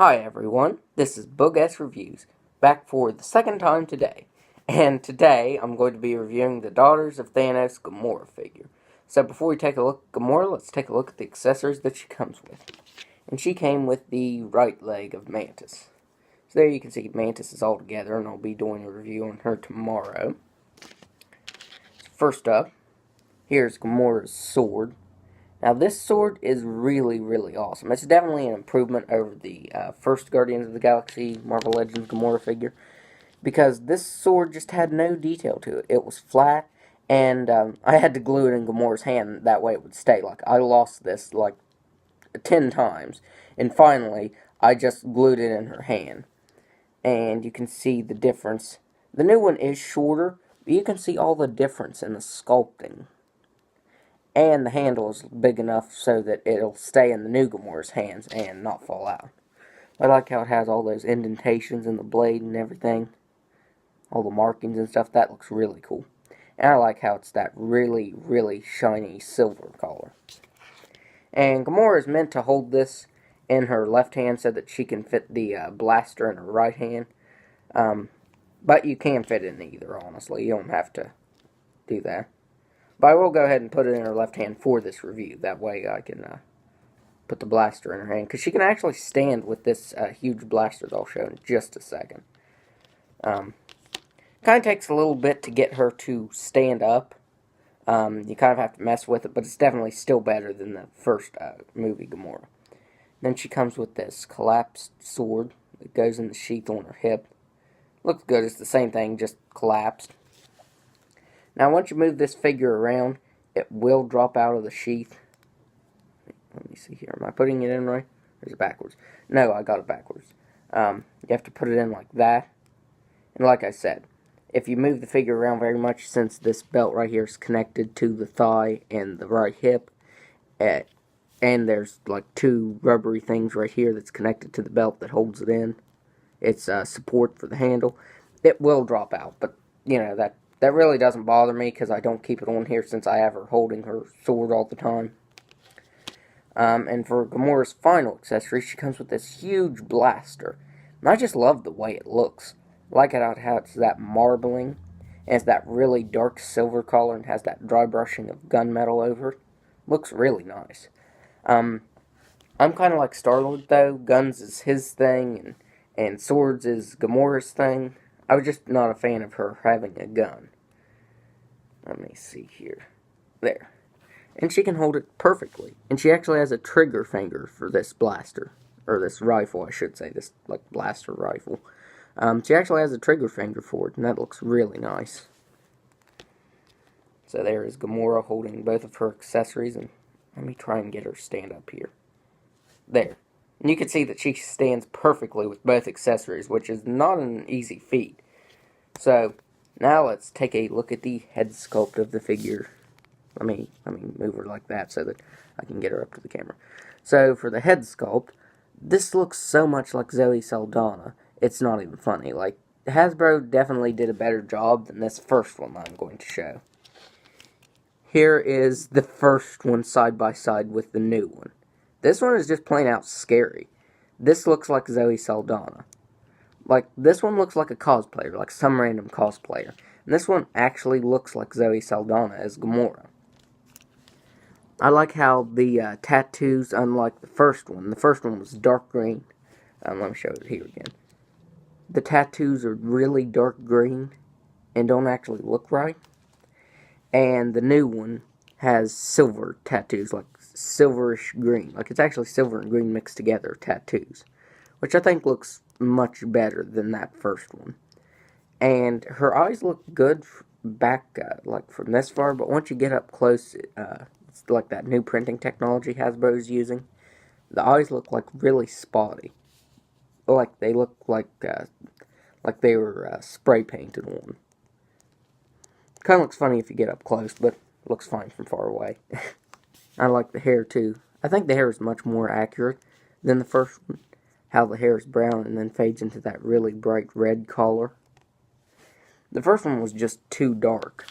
Hi everyone, this is Bug S Reviews, back for the second time today. And today I'm going to be reviewing the Daughters of Thanos Gamora figure. So before we take a look at Gamora, let's take a look at the accessories that she comes with. And she came with the right leg of Mantis. So there you can see Mantis is all together, and I'll be doing a review on her tomorrow. First up, here's Gamora's sword. Now, this sword is really, really awesome. It's definitely an improvement over the first Guardians of the Galaxy Marvel Legends Gamora figure, because this sword just had no detail to it. It was flat, and I had to glue it in Gamora's hand. That way it would stay. Like, I lost this, like, 10 times, and finally, I just glued it in her hand. And you can see the difference. The new one is shorter, but you can see all the difference in the sculpting. And the handle is big enough so that it'll stay in the new Gamora's hands and not fall out. I like how it has all those indentations in the blade and everything. All the markings and stuff. That looks really cool. And I like how it's that really, really shiny silver color. And Gamora is meant to hold this in her left hand so that she can fit the blaster in her right hand. But you can fit it in either, honestly. You don't have to do that. But I will go ahead and put it in her left hand for this review. That way I can put the blaster in her hand. Because she can actually stand with this huge blaster that I'll show in just a second. Kind of takes a little bit to get her to stand up. You kind of have to mess with it. But it's definitely still better than the first movie Gamora. Then she comes with this collapsed sword that goes in the sheath on her hip. Looks good. It's the same thing, just collapsed. Now, once you move this figure around, it will drop out of the sheath. Let me see here. Am I putting it in right? Or is it backwards? No, I got it backwards. You have to put it in like that. And like I said, if you move the figure around very much, since this belt right here is connected to the thigh and the right hip, and there's like two rubbery things right here that's connected to the belt that holds it in. It's support for the handle. It will drop out, but, you know, that really doesn't bother me because I don't keep it on here since I have her holding her sword all the time. And for Gamora's final accessory, she comes with this huge blaster. And I just love the way it looks. I like how it's that marbling, and it's that really dark silver color, and has that dry brushing of gunmetal over it. Looks really nice. I'm kind of like Star-Lord, though. Guns is his thing, and swords is Gamora's thing. I was just not a fan of her having a gun. Let me see here. There. And she can hold it perfectly. And she actually has a trigger finger for this blaster. Or this rifle, I should say. This, like, blaster rifle. She actually has a trigger finger for it, and that looks really nice. So there is Gamora holding both of her accessories, and let me try and get her stand up here. There. And you can see that she stands perfectly with both accessories, which is not an easy feat. So, now let's take a look at the head sculpt of the figure. Let me move her like that so that I can get her up to the camera. So, for the head sculpt, this looks so much like Zoe Saldana, it's not even funny. Like, Hasbro definitely did a better job than this first one I'm going to show. Here is the first one side by side with the new one. This one is just plain out scary. This looks like Zoe Saldana. Like, this one looks like a cosplayer, like some random cosplayer. And this one actually looks like Zoe Saldana as Gamora. I like how the tattoos, unlike the first one was dark green. Let me show it here again. The tattoos are really dark green and don't actually look right. And the new one has silver tattoos, like silverish green. Like, it's actually silver and green mixed together tattoos, which I think looks much better than that first one. And her eyes look good back, like, from this far, but once you get up close, it's like that new printing technology Hasbro's using. The eyes look like really spotty. Like, they look like they were spray painted on. Kind of looks funny if you get up close, but looks fine from far away. I like the hair, too. I think the hair is much more accurate than the first one. How the hair is brown and then fades into that really bright red color. The first one was just too dark.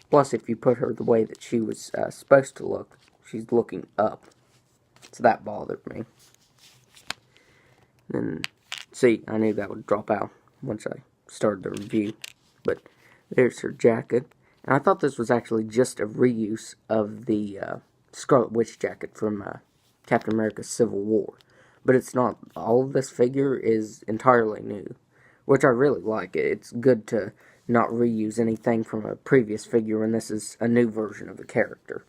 Plus, if you put her the way that she was supposed to look, she's looking up. So that bothered me. And see, I knew that would drop out once I started the review. But there's her jacket. And I thought this was actually just a reuse of the Scarlet Witch jacket from Captain America Civil War. But it's not. All of this figure is entirely new, which I really like. It's good to not reuse anything from a previous figure when this is a new version of the character.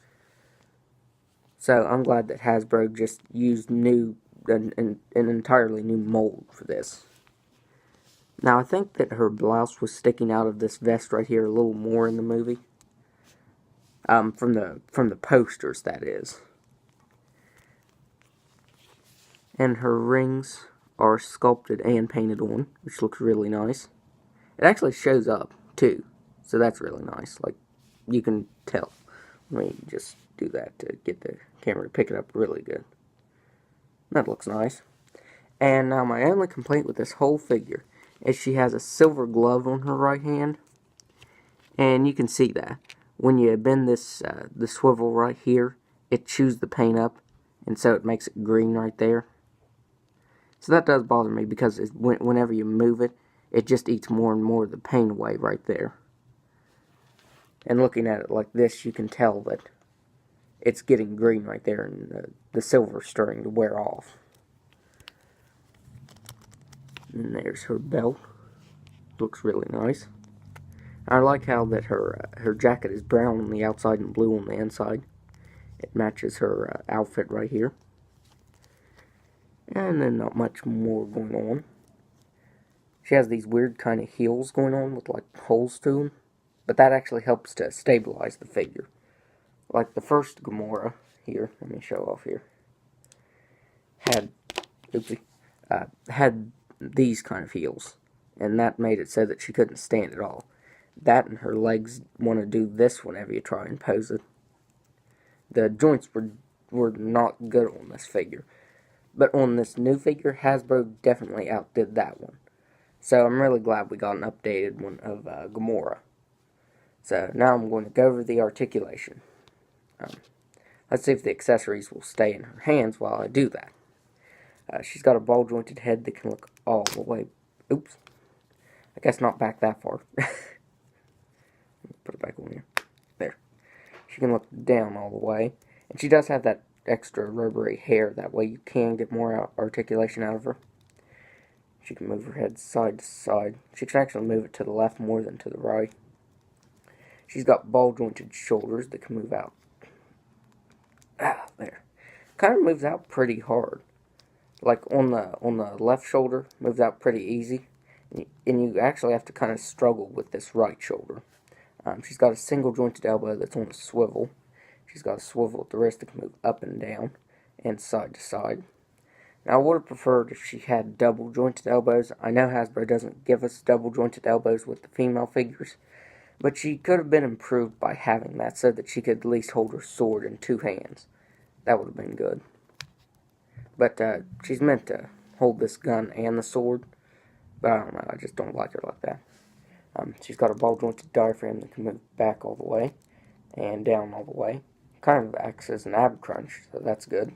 So I'm glad that Hasbro just used an entirely new mold for this. Now I think that her blouse was sticking out of this vest right here a little more in the movie. From the posters, that is. And her rings are sculpted and painted on, which looks really nice. It actually shows up too, so that's really nice. Like, you can tell. Let me just do that to get the camera to pick it up really good. That looks nice. And now my only complaint with this whole figure is she has a silver glove on her right hand. And you can see that. When you bend this, the swivel right here, it chews the paint up, and so it makes it green right there. So that does bother me, because whenever you move it, it just eats more and more of the paint away right there. And looking at it like this, you can tell that it's getting green right there, and the silver's starting to wear off. And there's her belt. Looks really nice. I like how that her jacket is brown on the outside and blue on the inside. It matches her outfit right here. And then not much more going on. She has these weird kind of heels going on with like holes to them. But that actually helps to stabilize the figure. Like the first Gamora here, let me show off here, had these kind of heels. And that made it so that she couldn't stand at all. That and her legs want to do this whenever you try and pose it. The joints were not good on this figure. But on this new figure, Hasbro definitely outdid that one. So I'm really glad we got an updated one of Gamora. So now I'm going to go over the articulation. Let's see if the accessories will stay in her hands while I do that. She's got a ball-jointed head that can look all the way... Oops. I guess not back that far. Put it back on here. There. She can look down all the way. And she does have that extra rubbery hair. That way you can get more articulation out of her. She can move her head side to side. She can actually move it to the left more than to the right. She's got ball-jointed shoulders that can move out. There. Kind of moves out pretty hard. Like on the left shoulder, moves out pretty easy. And you actually have to kind of struggle with this right shoulder. She's got a single jointed elbow that's on a swivel. She's got a swivel at the wrist that can move up and down and side to side. Now, I would have preferred if she had double jointed elbows. I know Hasbro doesn't give us double jointed elbows with the female figures, but she could have been improved by having that so that she could at least hold her sword in two hands. That would have been good. But she's meant to hold this gun and the sword, but I don't know, I just don't like her like that. She's got a ball-jointed diaphragm that can move back all the way and down all the way. Kind of acts as an ab crunch, so that's good.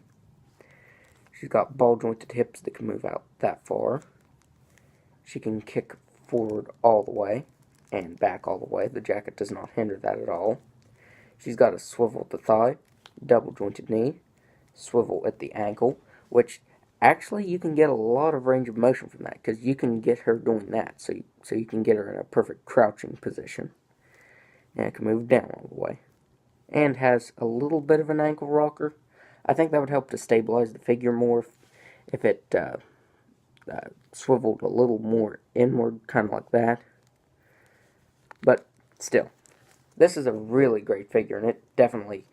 She's got ball-jointed hips that can move out that far. She can kick forward all the way and back all the way. The jacket does not hinder that at all. She's got a swivel at the thigh, double-jointed knee, swivel at the ankle, which actually you can get a lot of range of motion from that, because you can get her doing that, so you can get her in a perfect crouching position. And it can move down all the way. And has a little bit of an ankle rocker. I think that would help to stabilize the figure more if it swiveled a little more inward, kind of like that. But still, this is a really great figure, and it definitely,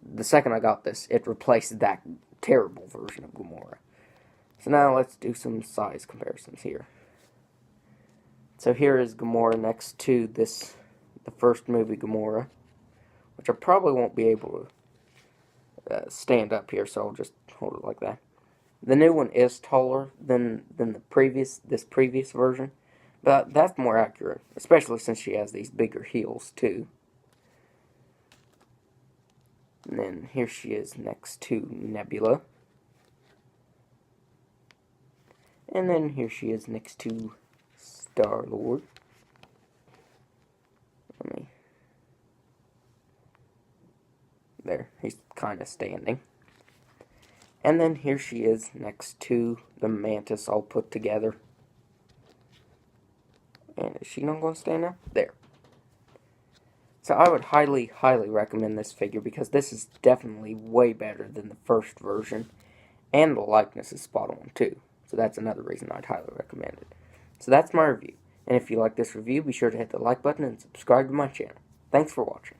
the second I got this, it replaced that terrible version of Gamora. So now let's do some size comparisons here. So here is Gamora next to the first movie Gamora, which I probably won't be able to stand up here, so I'll just hold it like that. The new one is taller than this previous version, but that's more accurate, especially since she has these bigger heels too. And then here she is next to Nebula. And then here she is next to Star-Lord. There, he's kind of standing. And then here she is next to the Mantis all put together. And is she not going to stand now? There. So I would highly, highly recommend this figure because this is definitely way better than the first version. And the likeness is spot on too. So that's another reason I'd highly recommend it. So that's my review. And if you like this review, be sure to hit the like button and subscribe to my channel. Thanks for watching.